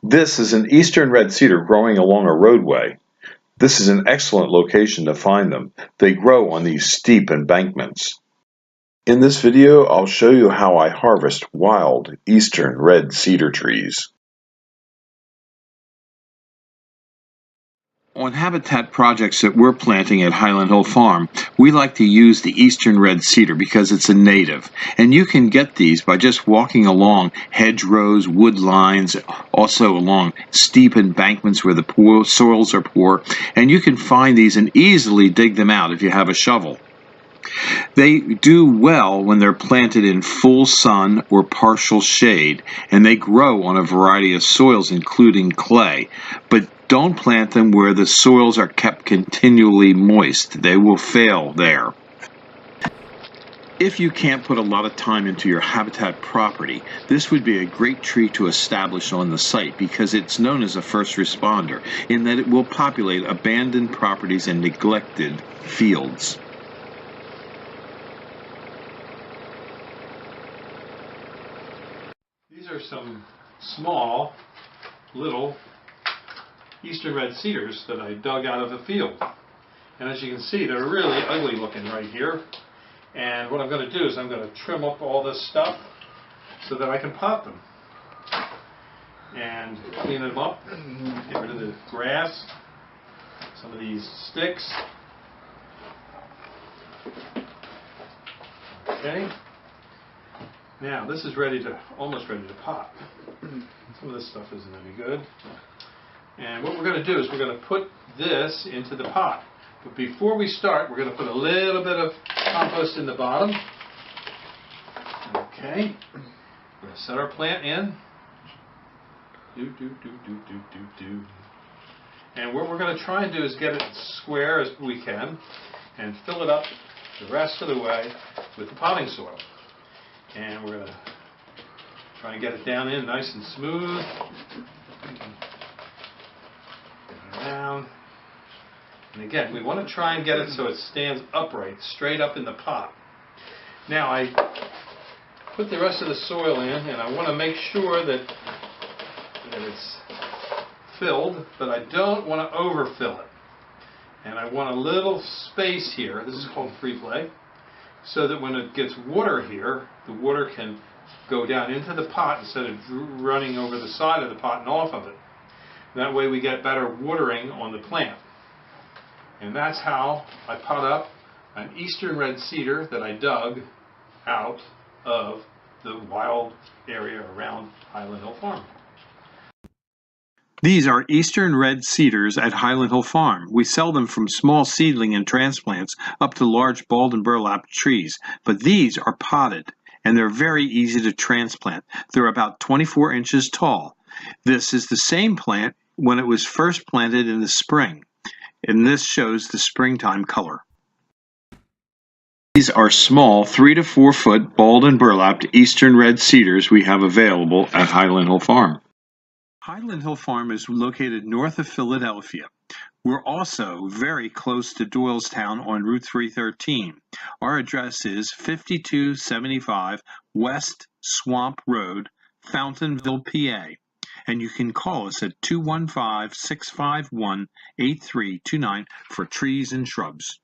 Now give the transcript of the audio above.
This is an eastern red cedar growing along a roadway. This is an excellent location to find them. They grow on these steep embankments. In this video, I'll show you how I harvest wild eastern red cedar trees. On habitat projects that we're planting at Highland Hill Farm, we like to use the eastern red cedar because it's a native. And you can get these by just walking along hedgerows, wood lines, also along steep embankments where the soils are poor. And you can find these and easily dig them out if you have a shovel. They do well when they're planted in full sun or partial shade, and they grow on a variety of soils, including clay. But don't plant them where the soils are kept continually moist. They will fail there. If you can't put a lot of time into your habitat property, this would be a great tree to establish on the site because it's known as a first responder in that it will populate abandoned properties and neglected fields. These are some small, little eastern red cedars that I dug out of a field. And as you can see, they're really ugly looking right here. And what I'm going to do is I'm going to trim up all this stuff so that I can pot them. And clean them up, get rid of the grass, some of these sticks. Okay. Now this is almost ready to pot. Some of this stuff isn't any good. And what we're going to do is we're going to put this into the pot. But before we start, we're going to put a little bit of compost in the bottom. Okay. We're going to set our plant in. And what we're going to try and do is get it square as we can and fill it up the rest of the way with the potting soil. And we're going to try and get it down in nice and smooth. Get it around. And again, we want to try and get it so it stands upright, straight up in the pot. Now I put the rest of the soil in and I want to make sure that it's filled, but I don't want to overfill it. And I want a little space here, this is called free play, so that when it gets water here, the water can go down into the pot instead of running over the side of the pot and off of it. That way we get better watering on the plant. And that's how I pot up an eastern red cedar that I dug out of the wild area around Highland Hill Farm. These are eastern red cedars at Highland Hill Farm. We sell them from small seedling and transplants up to large bald and burlap trees, but these are potted and they're very easy to transplant. They're about 24 inches tall. This is the same plant when it was first planted in the spring, and this shows the springtime color. These are small 3 to 4 foot bald and burlapped eastern red cedars we have available at Highland Hill Farm. Highland Hill Farm is located north of Philadelphia. We're also very close to Doylestown on Route 313. Our address is 5275 West Swamp Road, Fountainville, PA. And you can call us at 215-651-8329 for trees and shrubs.